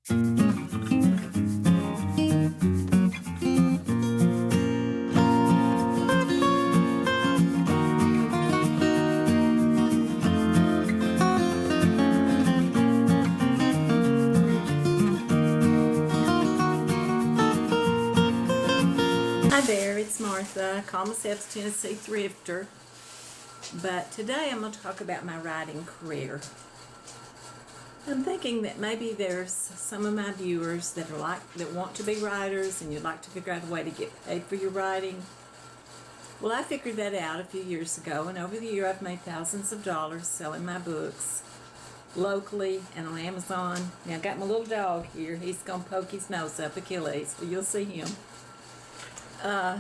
Hi there, it's Martha. I call myself Tennessee Thrifter, but today I'm going to talk about my writing career. I'm thinking that maybe there's some of my viewers that want to be writers and you'd like to figure out a way to get paid for your writing. Well, I figured that out a few years ago, and over the year I've made thousands of dollars selling my books locally and on Amazon. Now I got my little dog here. He's going to poke his nose up Achilles, but you'll see him.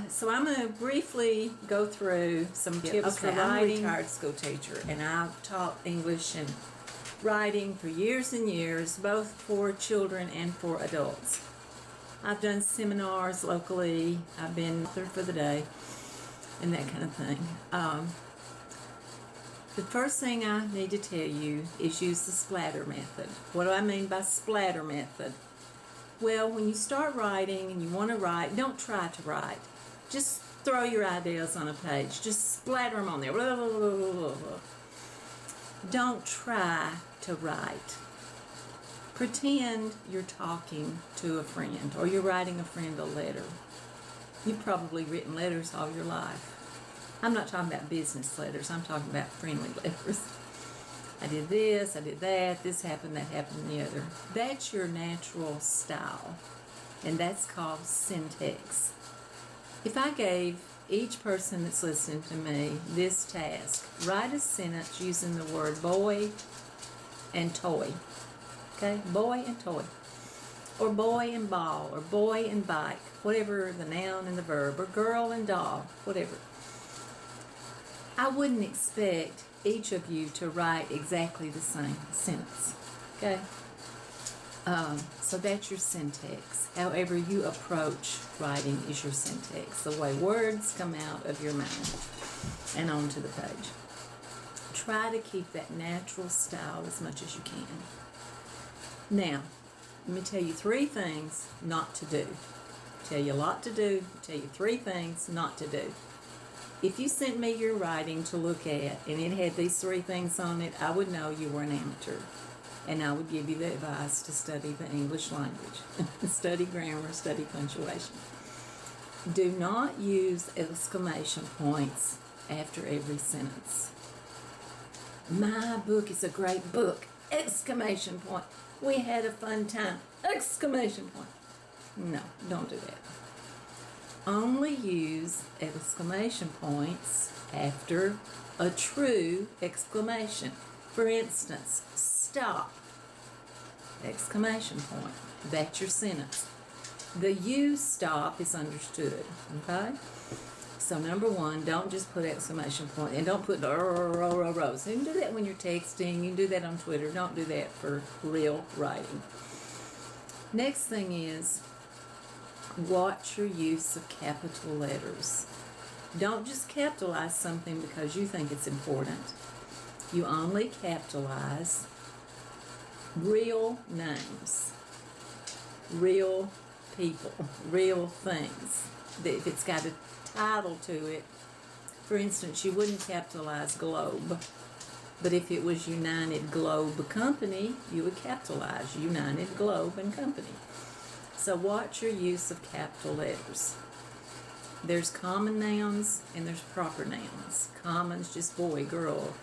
So I'm going to briefly go through some tips for writing. I'm a retired school teacher, and I've taught English and writing for years and years, both for children and for adults. I've done seminars locally. I've been author for the day and that kind of thing. The first thing I need to tell you is use the splatter method. What do I mean by splatter method? Well, when you start writing and you want to write, don't try to write. Just throw your ideas on a page. Just splatter them on there. Blah, blah, blah, blah, blah. Don't try to write. Pretend you're talking to a friend or you're writing a friend a letter. You've probably written letters all your life. I'm not talking about business letters. I'm talking about friendly letters. I did this, I did that, this happened, that happened, and the other. That's your natural style, and that's called syntax. If I gave each person that's listening to me this task, write a sentence using the word boy and toy. Okay? Boy and toy. Or boy and ball, or boy and bike, whatever the noun and the verb, or girl and dog, whatever. I wouldn't expect each of you to write exactly the same sentence. Okay? So that's your syntax. However you approach writing is your syntax. The way words come out of your mouth and onto the page. Try to keep that natural style as much as you can. Now, let me tell you 3 things not to do. Tell you a lot to do. Tell you 3 things not to do. If you sent me your writing to look at and it had these 3 things on it, I would know you were an amateur. And I would give you the advice to study the English language. Study grammar, study punctuation. Do not use exclamation points after every sentence. My book is a great book! Exclamation point. We had a fun time! Exclamation point. No, don't do that. Only use exclamation points after a true exclamation. For instance, stop! Exclamation point. That's your sentence. The you stop is understood. Okay? So number 1, don't just put exclamation point, and don't put rows. You can do that when you're texting. You can do that on Twitter. Don't do that for real writing. Next thing is, watch your use of capital letters. Don't just capitalize something because you think it's important. You only capitalize real names, real people, real things. If it's got a title to it, for instance, you wouldn't capitalize Globe, but if it was United Globe Company, you would capitalize United Globe and Company. So watch your use of capital letters. There's common nouns and there's proper nouns. Common's just boy, girl,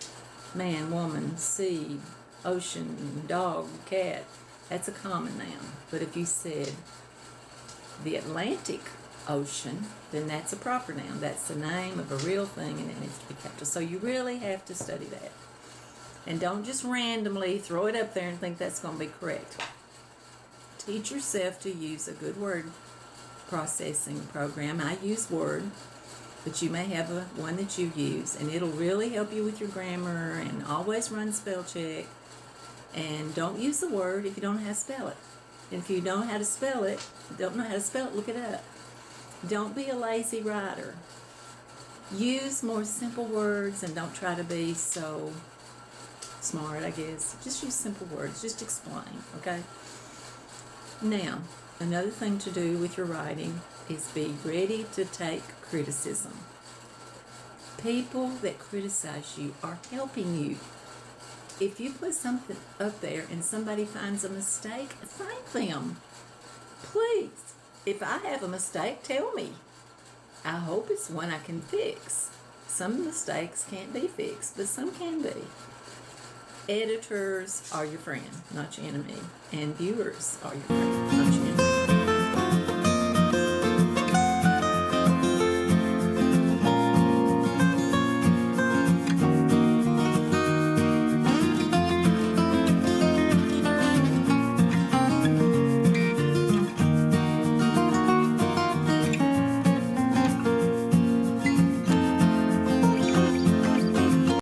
man, woman, sea, ocean, dog, cat. That's a common noun. But if you said the Atlantic Ocean, then that's a proper noun. That's the name of a real thing and it needs to be capital. So you really have to study that. And don't just randomly throw it up there and think that's going to be correct. Teach yourself to use a good word processing program. I use Word, but you may have one that you use, and it'll really help you with your grammar, and always run spell check. And don't use the word if you don't know how to spell it. And if you don't know how to spell it, look it up. Don't be a lazy writer. Use more simple words and don't try to be so smart, I guess. Just use simple words. Just explain, okay? Now, another thing to do with your writing is be ready to take criticism. People that criticize you are helping you. If you put something up there and somebody finds a mistake, thank them. Please, if I have a mistake, tell me. I hope it's one I can fix. Some mistakes can't be fixed, but some can be. Editors are your friend, not your enemy. And viewers are your friend, not your